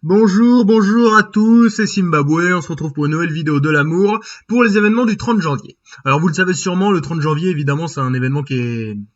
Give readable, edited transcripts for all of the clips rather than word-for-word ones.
Bonjour à tous, c'est Zimbabwe, on se retrouve pour une nouvelle vidéo de l'amour pour les événements du 30 janvier. Alors vous le savez sûrement, le 30 janvier évidemment c'est un événement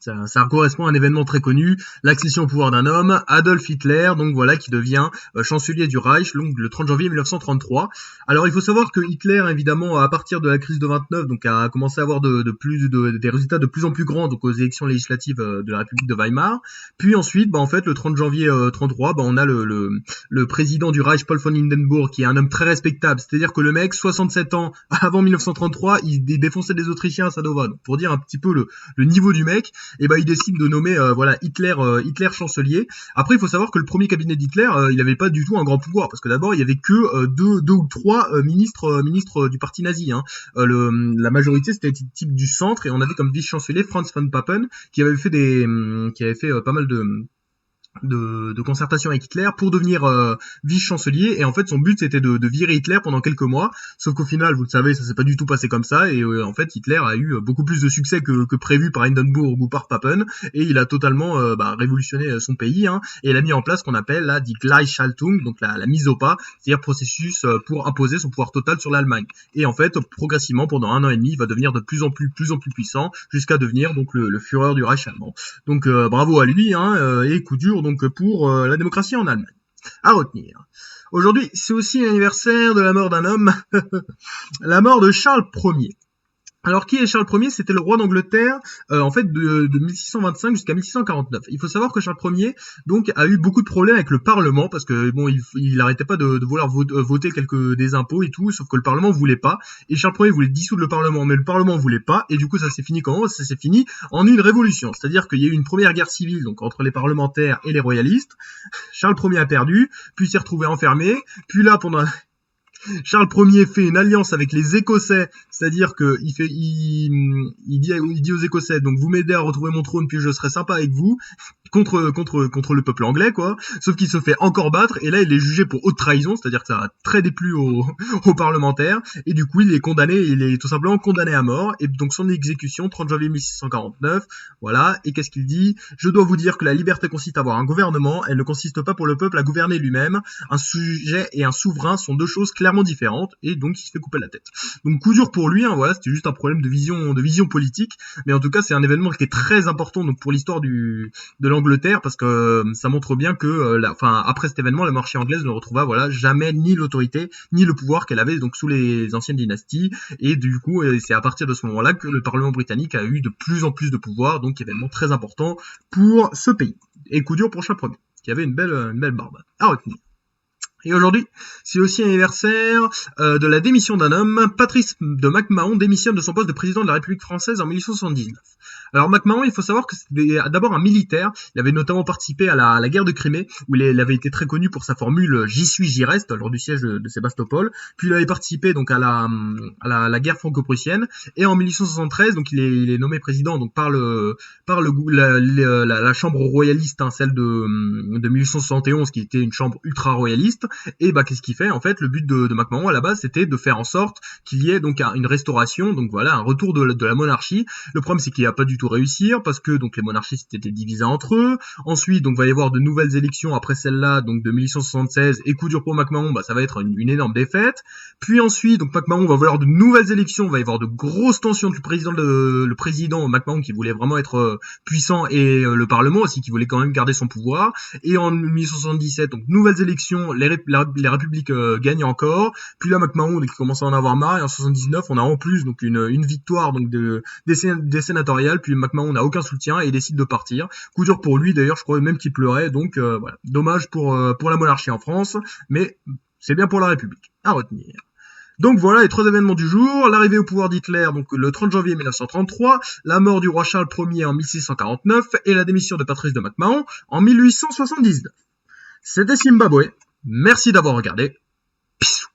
ça correspond à un événement très connu, l'accession au pouvoir d'un homme, Adolf Hitler, donc voilà, qui devient chancelier du Reich, donc le 30 janvier 1933. Alors il faut savoir que Hitler évidemment à partir de la crise de 29 donc a commencé à avoir des résultats de plus en plus grands donc aux élections législatives de la République de Weimar. Puis ensuite en fait le 30 janvier 33 on a le président du Reich, Paul von Hindenburg, qui est un homme très respectable. C'est-à-dire que le mec, 67 ans avant 1933, il défonçait des Autrichiens à Sadova. Donc, pour dire un petit peu le niveau du mec, et il décide de nommer Hitler chancelier. Après, il faut savoir que le premier cabinet d'Hitler, il avait pas du tout un grand pouvoir, parce que d'abord, il y avait que deux ou trois ministres du parti nazi. La majorité, c'était type du centre, et on avait comme vice-chancelier Franz von Papen, qui avait fait pas mal de concertation avec Hitler pour devenir vice-chancelier, et en fait son but c'était de virer Hitler pendant quelques mois, sauf qu'au final vous le savez ça s'est pas du tout passé comme ça, et en fait Hitler a eu beaucoup plus de succès que prévu par Hindenburg ou par Papen, et il a totalement révolutionné son pays, et il a mis en place ce qu'on appelle la die Gleichschaltung, donc la mise au pas, c'est-à-dire processus pour imposer son pouvoir total sur l'Allemagne, et en fait progressivement pendant 1 an et demi il va devenir de plus en plus puissant jusqu'à devenir donc le Führer du Reich allemand. Donc bravo à lui, et coup dur donc pour la démocratie en Allemagne. À retenir. Aujourd'hui, c'est aussi l'anniversaire de la mort d'un homme, la mort de Charles Ier. Alors, qui est Charles Ier? C'était le roi d'Angleterre, en fait, de 1625 jusqu'à 1649. Il faut savoir que Charles Ier, donc, a eu beaucoup de problèmes avec le Parlement, parce que, il arrêtait pas de vouloir voter des impôts et tout, sauf que le Parlement voulait pas. Et Charles Ier voulait dissoudre le Parlement, mais le Parlement voulait pas, et du coup, ça s'est fini comment? Ça s'est fini en une révolution. C'est-à-dire qu'il y a eu une première guerre civile, donc, entre les parlementaires et les royalistes. Charles Ier a perdu, puis s'est retrouvé enfermé, puis là, Charles Ier fait une alliance avec les Écossais, c'est-à-dire que il dit aux Écossais, donc vous m'aidez à retrouver mon trône, puis je serai sympa avec vous, contre le peuple anglais, quoi. Sauf qu'il se fait encore battre, et là il est jugé pour haute trahison, c'est-à-dire que ça a très déplu aux parlementaires, et du coup il est tout simplement condamné à mort, et donc son exécution, 30 janvier 1649, voilà, et qu'est-ce qu'il dit? Je dois vous dire que la liberté consiste à avoir un gouvernement, elle ne consiste pas pour le peuple à gouverner lui-même, un sujet et un souverain sont deux choses clairement différentes, et donc il se fait couper la tête. Donc coup dur pour lui, voilà, c'était juste un problème de vision politique, mais en tout cas c'est un événement qui est très important donc pour l'histoire de l'Angleterre, parce que ça montre bien que après cet événement la monarchie anglaise ne retrouva jamais ni l'autorité ni le pouvoir qu'elle avait donc sous les anciennes dynasties, et du coup c'est à partir de ce moment-là que le Parlement britannique a eu de plus en plus de pouvoir, donc événement très important pour ce pays. Et coup dur pour Charles Ier, qui avait une belle barbe à retenir. Et aujourd'hui, c'est aussi l'anniversaire de la démission d'un homme. Patrice de MacMahon démissionne de son poste de président de la République française en 1879. Alors MacMahon, il faut savoir que c'était d'abord un militaire. Il avait notamment participé à la guerre de Crimée, où il avait été très connu pour sa formule "J'y suis, j'y reste" lors du siège de Sébastopol. Puis il avait participé donc à la guerre franco-prussienne. Et en 1873, donc il est nommé président donc par la chambre royaliste, celle de 1871, qui était une chambre ultra royaliste. Et qu'est-ce qu'il fait? En fait, le but de MacMahon à la base, c'était de faire en sorte qu'il y ait donc une restauration, donc voilà, un retour de la monarchie. Le problème, c'est qu'il n'a pas du tout réussi, parce que donc les monarchistes étaient divisés entre eux. Ensuite, donc va y avoir de nouvelles élections après celle-là, donc de 1876, et coup dur pour MacMahon, ça va être une énorme défaite. Puis ensuite, donc MacMahon va vouloir de nouvelles élections, va y avoir de grosses tensions entre le président MacMahon qui voulait vraiment être puissant, et le Parlement aussi qui voulait quand même garder son pouvoir. Et en 1877, donc nouvelles élections, les républiques gagnent encore. Puis là, MacMahon qui commence à en avoir marre, et en 79, on a en plus donc une victoire donc des sénatoriales. Puis MacMahon n'a aucun soutien et il décide de partir. Coup dur pour lui, d'ailleurs, je crois même qu'il pleurait. Donc voilà, dommage pour la monarchie en France, mais c'est bien pour la République. À retenir. Donc voilà les trois événements du jour: l'arrivée au pouvoir d'Hitler donc le 30 janvier 1933, la mort du roi Charles Ier en 1649 et la démission de Patrice de MacMahon en 1879. C'était Zimbabwe. Merci d'avoir regardé. Bisous.